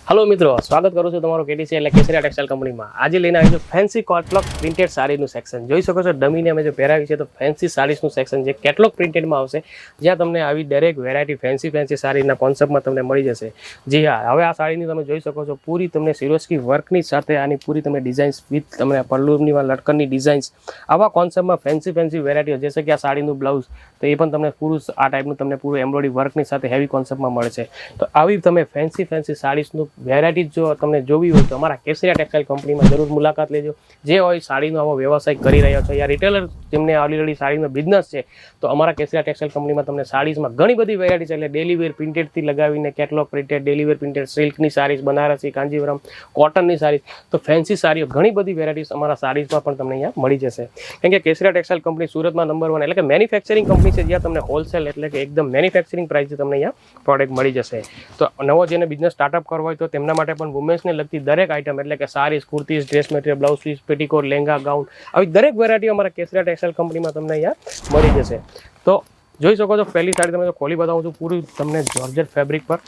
Hello मित्रों, स्वागत करूँ છું તમારો કેટીસી એટલે કેસરિયા ટેક્સટાઇલ કંપનીમાં। આજે લઈને આવી છું ફેન્સી કેટલોગ પ્રિન્ટેડ સાડીનું સેક્શન। જોઈ શકો છો ડમીને અમે જે પહેરાવી છે તો ફેન્સી સાડીઝનું સેક્શન જે કેટલોગ પ્રિન્ટેડમાં આવશે, જ્યાં તમને આવી દરેક વેરાયટી ફેન્સી સાડીના કોન્સેપ્ટમાં તમને મળી જશે। જી હા, હવે આ સાડીની તમે જોઈ શકો છો પૂરી તમને સિરોસ્કી વર્કની સાથે આની પૂરી તમને ડિઝાઇન્સ વિથ તમને પલ્લુની લટકનની ડિઝાઇન્સ આવા કોન્સેપ્ટમાં ફેન્સી વેરાયટીઓ, જैसे કે આ સાડીનું બ્લાઉઝ તો એ પણ તમને પૂરું આ ટાઈપનું તમને પૂરું એમ્બ્રોઇડરી વર્કની સાથે હેવી કોન્સેપ્ટમાં મળે છે। તો આવી તમે ફેન્સી સાડીઝનું વેરાયટી જો તમને જોવી હોય તો અમારા કેસરિયા ટેક્સટાઇલ કંપનીમાં જરૂર મુલાકાત લેજો। જે હોય સાડીનો આવો વ્યવસાય કરી રહ્યા છો યા રિટેલર જેમને ઓલરેડી સાડીનો બિઝનેસ છે તો અમારા કેસરિયા ટેક્સટાઇલ કંપનીમાં તમને સાડીઝમાં ઘણી બધી વેરાયટી છે। એટલે ડેલી વેર પ્રિન્ટેડથી લગાવીને catalogue printed, daily wear printed, સિલ્કની સાડીઝ, બનારસી, કાંજીવરમ, કોટનની સાડી, તો ફેન્સી સાડીઓ ઘણી બધી વેરાયટીઝ અમારા સાડીઝમાં પણ તમને અહીંયા મળી જશે। કેમ કે કેસરિયા ટેક્સટાઇલ કંપની સુરતમાં નંબર 1 એટલે કે મેન્યુફેક્ચરિંગ કંપની છે, જ્યાં તમને હોલસેલ એટલે કે એકદમ મેન્યુફેક્ચરિંગ પ્રાઇસથી તમને અહીંયા પ્રોડક્ટ મળી જશે। તો નવો જેને બિઝનેસ સ્ટાર્ટઅપ કરવો હોય તો તેમના માટે પણ વુમેન્સને લગતી દરેક આઇટમ એટલે કે saris, kurtis, dress material, blouse piece, petticoat, lehenga, gown આવી દરેક વેરાયટી અમારા કેસરિયા ટેક્સટાઇલ કંપનીમાં તમને અહીંયા મળી જશે। તો જોઈ શકો છો પહેલી સાડી તમે ખોલી બતાવું છું, પૂરી તમને જોર્જેટ ફેબ્રિક પર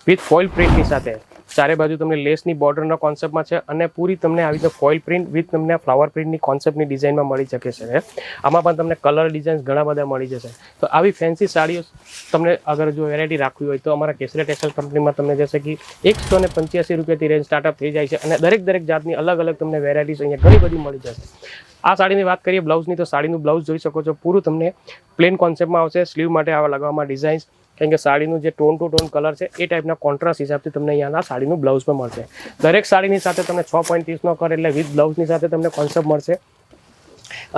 વિથ ફોઇલ પ્રિન્ટની સાથે ચારે બાજુ તમને લેસની બોર્ડરના કોન્સેપ્ટમાં છે અને પૂરી તમને આવી રીતે ફોઇલ પ્રિન્ટ વિથ તમને ફ્લાવર પ્રિન્ટની કોન્સેપ્ટની ડિઝાઇનમાં મળી શકે છે। આમાં પણ તમને કલર ડિઝાઇન્સ ઘણા બધા મળી જશે। તો આવી ફેન્સી સાડીઓ તમને અગર જો વેરાયટી રાખવી હોય તો અમારા કેસરિયા ટેક્સટાઇલ કંપનીમાં તમને જશે કે 185 રૂપિયાથી રેન્જ સ્ટાર્ટઅપ થઈ જાય છે અને દરેક જાતની અલગ તમને વેરાયટીઝ અહીંયા ઘણી બધી મળી જશે। આ સાડીની વાત કરીએ બ્લાઉઝની તો સાડીનું બ્લાઉઝ જોઈ શકો છો પૂરું તમને પ્લેન કોન્સેપ્ટમાં આવશે। સ્લીવ માટે આવા લગાવવામાં ડિઝાઇન્સ, કેમ કે સાડીનું જે ટોન ટુ ટોન કલર છે એ ટાઈપના કોન્ટ્રાસ્ટ હિસાબથી તમને અહીંયાના સાડીનું બ્લાઉઝ પણ મળશે। દરેક સાડીની સાથે તમને 6.30નો કર એટલે વિથ બ્લાઉઝની સાથે તમને કોન્સેપ્ટ મળશે।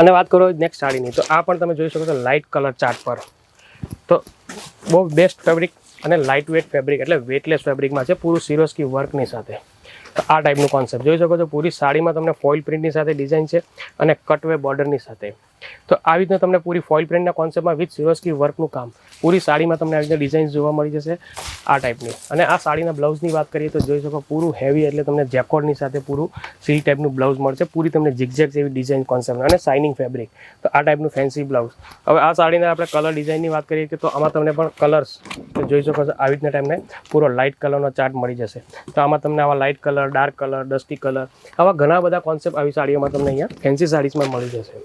અને વાત કરો નેક્સ્ટ સાડીની તો આ પણ તમે જોઈ શકો છો લાઇટ કલર ચાર્ટ પર, તો બહુ બેસ્ટ ફેબ્રિક અને લાઇટ વેટ ફેબ્રિક એટલે વેટલેસ ફેબ્રિકમાં છે, પૂરું સિરોસ્કી વર્કની સાથે। તો આ ટાઈપનું કોન્સેપ્ટ જોઈ શકો છો, પૂરી સાડીમાં તમને ફોઇલ પ્રિન્ટની સાથે ડિઝાઇન છે અને કટવે બોર્ડરની સાથે। તો આવી રીતના તમને પૂરી ફોઇલ પ્રિન્ટના કોન્સેપ્ટમાં વિથ સિરોસ્કી વર્કનું કામ પૂરી સાડીમાં તમને આવી રીતે ડિઝાઇન્સ જોવા મળી જશે આ ટાઈપની। અને આ સાડીના બ્લાઉઝની વાત કરીએ તો જોઈ શકો પૂરું હેવી એટલે તમને જેકોર્ડની સાથે પૂરું સિલ્ક ટાઈપનું બ્લાઉઝ મળશે, પૂરી તમને ઝિગઝેગ જેવી ડિઝાઇન કોન્સેપ્ટ અને શાઇનિંગ ફેબ્રિક। તો આ ટાઈપનું ફેન્સી બ્લાઉઝ। હવે આ સાડીને આપણે કલર ડિઝાઇનની વાત કરીએ તો આમાં તમને પણ કલર્સ જોઈ શકો છો આવી રીતના ટાઈમને પૂરો લાઇટ કલરનો ચાર્ટ મળી જશે। તો આમાં તમને આવા light colour, dark colour, dusty colour આવા ઘણા બધા કોન્સેપ્ટ આવી સાડીઓમાં તમને અહીંયા ફેન્સી સાડીઝમાં મળી જશે।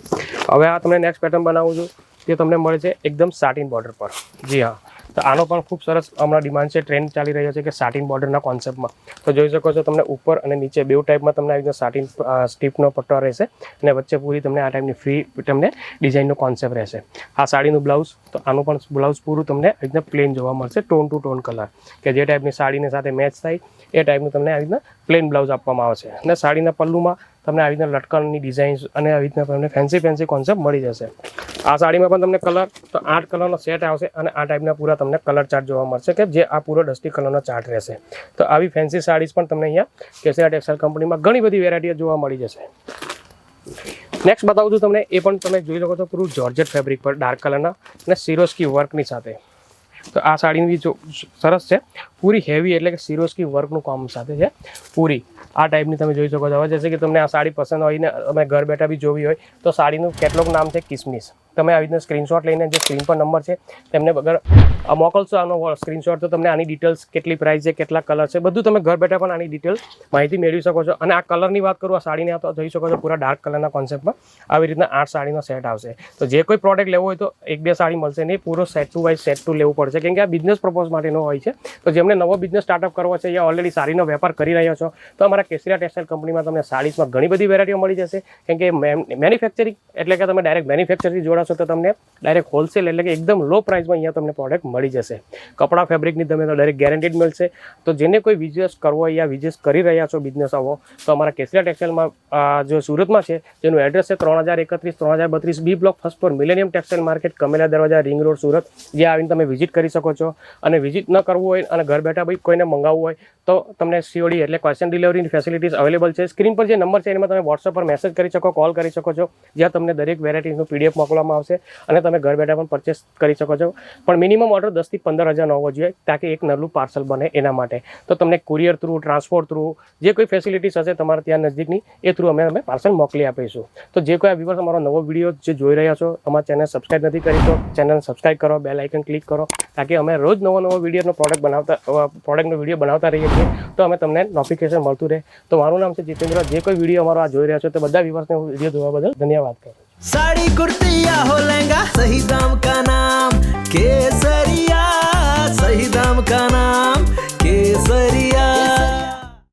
હવે આ તમને નેક્સ્ટ પેટર્ન બનાવું છું તે તમને મળે છે એકદમ સાટિન બોર્ડર પર। જી હા, તો આનો પણ ખૂબ સરસ હમણાં ડિમાન્ડ છે, ટ્રેન્ડ ચાલી રહ્યો છે કે સાટિન બોર્ડરના કોન્સેપ્ટમાં। તો જોઈ શકો છો તમને ઉપર અને નીચે બેઉ ટાઈપમાં તમને આવી રીતે સાટિન સ્ટીપનો પટ્ટો રહેશે અને વચ્ચે પૂરી તમને આ ટાઈપની ફ્રી તમને ડિઝાઇનનો કોન્સેપ્ટ રહેશે। આ સાડીનું બ્લાઉઝ તો આનું પણ બ્લાઉઝ પૂરું તમને આવી રીતના પ્લેન જોવા મળશે, ટોન ટુ ટોન કલર કે જે ટાઈપની સાડીની સાથે મેચ થાય એ ટાઈપનું તમને આવી રીતના પ્લેન બ્લાઉઝ આપવામાં આવશે। અને સાડીના પલ્લુમાં તમને આવી રીતના લટકનની ડિઝાઇન્સ અને આવી રીતના તમને ફેન્સી કોન્સેપ્ટ મળી જશે। આ સાડીમાં પણ તમને કલર તો 8 કલરનો સેટ આવશે અને આ ટાઈપના પૂરા તમને કલર ચાર્ટ જોવા મળશે કે જે આ પૂરો ડસ્ટી કલરનો ચાર્ટ રહેશે। તો આવી ફેન્સી સાડીઝ પણ તમને અહીંયા કેસરિયા ટેક્સટાઇલ કંપનીમાં ઘણી બધી વેરાયટીઓ જોવા મળી જશે। નેક્સ્ટ બતાવું છું તમને, એ પણ તમે જોઈ શકો છો પૂરું જોર્જેટ ફેબ્રિક પર ડાર્ક કલરના અને સિરોસ્કી વર્કની સાથે। તો આ સાડીની જો સરસ છે, પૂરી હેવી એટલે કે સિરોસ્કી વર્કનું કામ સાથે છે પૂરી આ ટાઈપની તમે જોઈ શકો છો। હવે જैसे કે તમને આ સાડી પસંદ હોય ને તમે ઘર બેઠા બી જોવી હોય તો સાડીનું કેટલોગ નામ છે કિસમિસ। તમે આવી રીતના સ્ક્રીનશોટ લઈને જે સ્ક્રીન પર નંબર છે તેમને વગર મોકલશો આનો સ્ક્રીનશોટ તો તમને આની ડિટેલ્સ, કેટલી પ્રાઇસ છે, કેટલા કલર છે, બધું તમે ઘર બેઠા પણ આની ડિટેલ માહિતી મેળવી શકો છો। અને આ કલરની વાત કરું આ સાડીને તો જોઈ શકો છો પૂરા ડાર્ક કલરના કોન્સેપ્ટમાં આવી રીતના 8 સાડીનો સેટ આવશે। તો જે કોઈ પ્રોડક્ટ લેવો હોય તો 1-2 સાડી મળશે નહીં, પૂરો set two wise set two લેવું પડશે, કેમ કે આ બિઝનેસ પર્પઝ માટેનો હોય છે। તો જેમને નવો બિઝનેસ સ્ટાર્ટઅપ કરવો છે યા ઓલરેડી સાડીનો વેપાર કરી રહ્યા છો તો અમારા કેસરિયા ટેક્સટાઇલ કંપનીમાં તમને સાડીઝમાં ઘણી બધી વેરાયટીઓ મળી જશે। કેમ કે મેન્યુફેક્ચરિંગ એટલે કે તમે ડાયરેક્ટ મેન્યુફેક્ચરથી જોડાશો તો તમને ડાયરેક્ટ હોલસેલ એટલે કે એકદમ લો પ્રાઇસમાં અહીંયા તમને પ્રોડક્ટ મળી જશે। કપડા ફેબ્રિકની તમે તો ડાયરેક્ટ ગેરંટીડ મળશે। તો જેને કોઈ બિઝનેસ કરવો હોય યા બિઝનેસ કરી રહ્યા છો બિઝનેસ આવો તો અમારા કેસરિયા ટેક્સટાઇલમાં જો સુરતમાં છે જેનું એડ્રેસ છે 3031 3032 B block, first floor, millennium textile market, Kamela Darwaja, ring road, Surat. જ્યાં આવીને તમે વિઝિટ કરી શકો છો। અને વિઝિટ ન કરવું હોય અને ઘર બેઠા ભાઈ કોઈને મંગાવવું હોય તો તમને COD એટલે કેશ ઓન ડિલિવરીની ફેસિલિટીઝ અવેલેબલ છે। સ્ક્રીન પર જે નંબર છે એમાં તમે વોટ્સઅપ પર મેસેજ કરી શકો, કોલ કરી શકો છો, જ્યાં તમને દરેક વેરાયટીનું PDF મોકલવામાં આપવામાં આવશે અને તમે ઘર બેઠા પણ પરચેસ કરી શકો છો. પણ મિનિમમ ઓર્ડર 10 થી 15,000 હોવો જોઈએ તાકે એક નવું પાર્સલ બને એના માટે. તો તમને કુરિયર થ્રુ, ટ્રાન્સપોર્ટ થ્રુ જે કોઈ ફેસિલિટીઝ હશે તમારે ત્યાં નજીકની એ થ્રુ અમે પાર્સલ મોકલી આપીશું. તો જે કોઈ આ વ્યુઅર્સ અમારો નવો વિડીયો જે જોઈ રહ્યા છો, અમારા ચેનલ સબસ્ક્રાઇબ નથી કરી તો ચેનલ સબસ્ક્રાઇબ કરો, બેલ આઇકન ક્લિક કરો તાકે અમે રોજ નવો વિડીયોનો પ્રોડક્ટનો વિડીયો બનાવતા રહીએ છીએ તો અમે તમને નોટિફિકેશન મળતું રહે. તો મારું નામ છે જીતેન્દ્ર. જે કોઈ વિડીયો અમારો આ જોઈ રહ્યા છો તો બધા વ્યુઅર્સને વિડીયો જોવા બદલ ધન્યવાદ કરું. साड़ी कुर्ती या हो